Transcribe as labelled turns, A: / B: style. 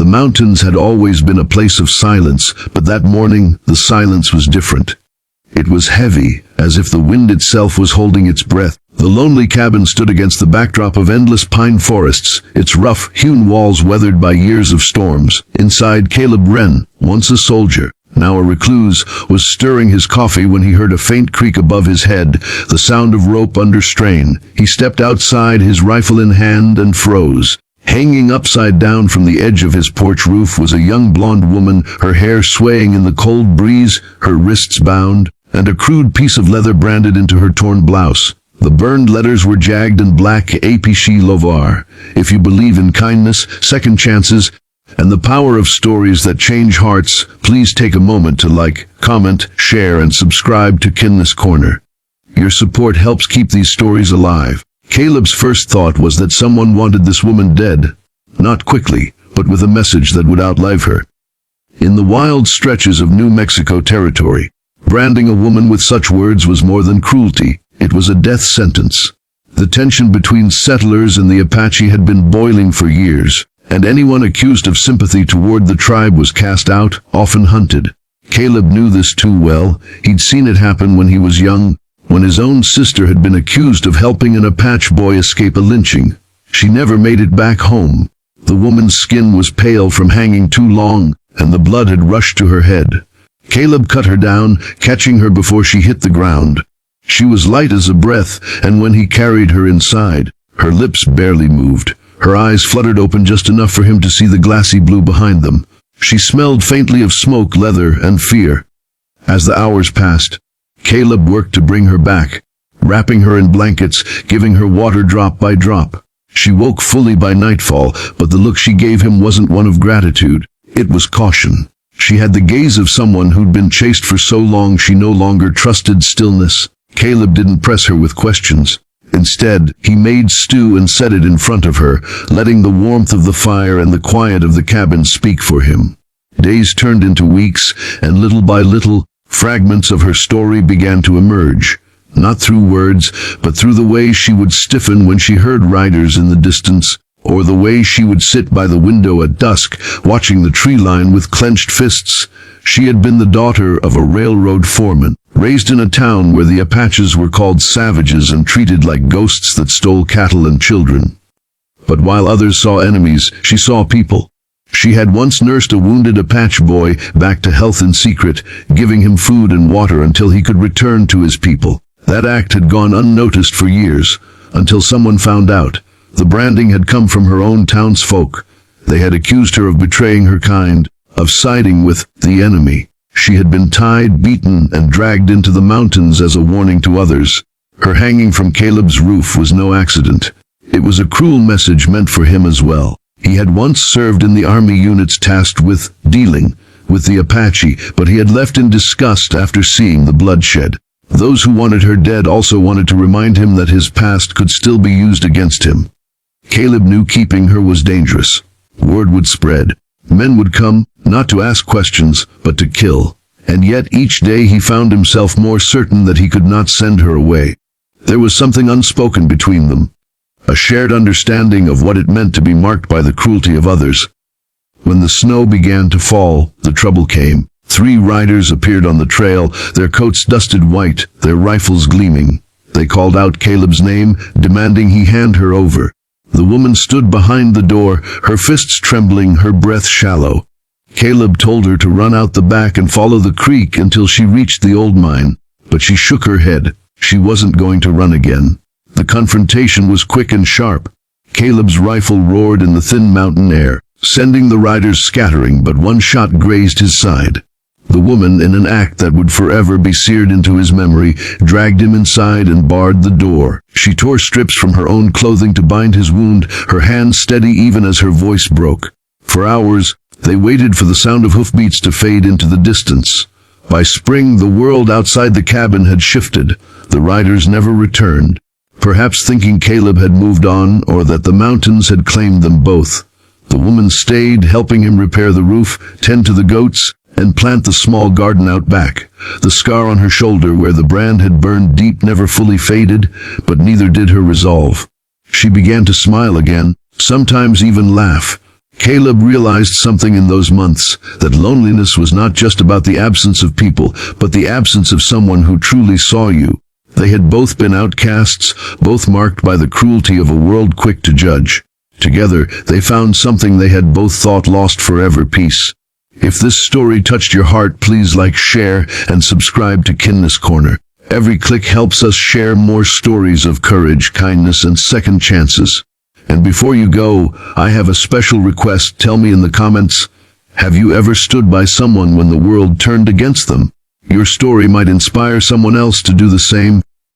A: The mountains had always been a place of silence, but that morning the silence was different. It was heavy, as if the wind itself was holding its breath. The lonely cabin stood against the backdrop of endless pine forests, its rough-hewn walls weathered by years of storms. Inside, Caleb Wren, once a soldier, now a recluse, was stirring his coffee when he heard a faint creak above his head, the sound of rope under strain. He stepped outside, his rifle in hand, and froze. Hanging upside down from the edge of his porch roof was a young blonde woman, her hair swaying in the cold breeze, her wrists bound, and a crude piece of leather branded into her torn blouse. The burned letters were jagged and black: Apache Lover. If you believe in kindness, second chances, and the power of stories that change hearts, please take a moment to like, comment, share, and subscribe to Kindness Corner. Your support helps keep these stories alive. Caleb's first thought was that someone wanted this woman dead. Not quickly, but with a message that would outlive her. In the wild stretches of New Mexico territory, branding a woman with such words was more than cruelty. It was a death sentence. The tension between settlers and the Apache had been boiling for years, and anyone accused of sympathy toward the tribe was cast out, often hunted. Caleb knew this too well. He'd seen it happen when he was young, when his own sister had been accused of helping an Apache boy escape a lynching. She never made it back home. The woman's skin was pale from hanging too long, and the blood had rushed to her head. Caleb cut her down, catching her before she hit the ground. She was light as a breath, and when he carried her inside, her lips barely moved. Her eyes fluttered open just enough for him to see the glassy blue behind them. She smelled faintly of smoke, leather, and fear. As the hours passed, Caleb worked to bring her back, wrapping her in blankets, giving her water drop by drop. She woke fully by nightfall, but the look she gave him wasn't one of gratitude. It was caution. She had the gaze of someone who'd been chased for so long she no longer trusted stillness. Caleb didn't press her with questions. Instead, he made stew and set it in front of her, letting the warmth of the fire and the quiet of the cabin speak for him. Days turned into weeks, and little by little, fragments of her story began to emerge. Not through words, but through the way she would stiffen when she heard riders in the distance, or the way she would sit by the window at dusk, watching the tree line with clenched fists. She had been the daughter of a railroad foreman, raised in a town where the Apaches were called savages and treated like ghosts that stole cattle and children. But while others saw enemies, she saw people. She had once nursed a wounded Apache boy back to health in secret, giving him food and water until he could return to his people. That act had gone unnoticed for years, until someone found out. The branding had come from her own townsfolk. They had accused her of betraying her kind, of siding with the enemy. She had been tied, beaten, and dragged into the mountains as a warning to others. Her hanging from Caleb's roof was no accident. It was a cruel message meant for him as well. He had once served in the army units tasked with dealing with the Apache, but he had left in disgust after seeing the bloodshed. Those who wanted her dead also wanted to remind him that his past could still be used against him. Caleb knew keeping her was dangerous. Word would spread. Men would come, not to ask questions, but to kill. And yet each day he found himself more certain that he could not send her away. There was something unspoken between them, a shared understanding of what it meant to be marked by the cruelty of others. When the snow began to fall, the trouble came. 3 riders appeared on the trail, their coats dusted white, their rifles gleaming. They called out Caleb's name, demanding he hand her over. The woman stood behind the door, her fists trembling, her breath shallow. Caleb told her to run out the back and follow the creek until she reached the old mine, but she shook her head. She wasn't going to run again. The confrontation was quick and sharp. Caleb's rifle roared in the thin mountain air, sending the riders scattering, but one shot grazed his side. The woman, in an act that would forever be seared into his memory, dragged him inside and barred the door. She tore strips from her own clothing to bind his wound, her hands steady even as her voice broke. For hours, they waited for the sound of hoofbeats to fade into the distance. By spring, the world outside the cabin had shifted. The riders never returned, perhaps thinking Caleb had moved on or that the mountains had claimed them both. The woman stayed, helping him repair the roof, tend to the goats, and plant the small garden out back. The scar on her shoulder where the brand had burned deep never fully faded, but neither did her resolve. She began to smile again, sometimes even laugh. Caleb realized something in those months, that loneliness was not just about the absence of people, but the absence of someone who truly saw you. They had both been outcasts, both marked by the cruelty of a world quick to judge. Together, they found something they had both thought lost forever: peace. If this story touched your heart, please like, share, and subscribe to Kindness Corner. Every click helps us share more stories of courage, kindness, and second chances. And before you go, I have a special request. Tell me in the comments, have you ever stood by someone when the world turned against them? Your story might inspire someone else to do the same.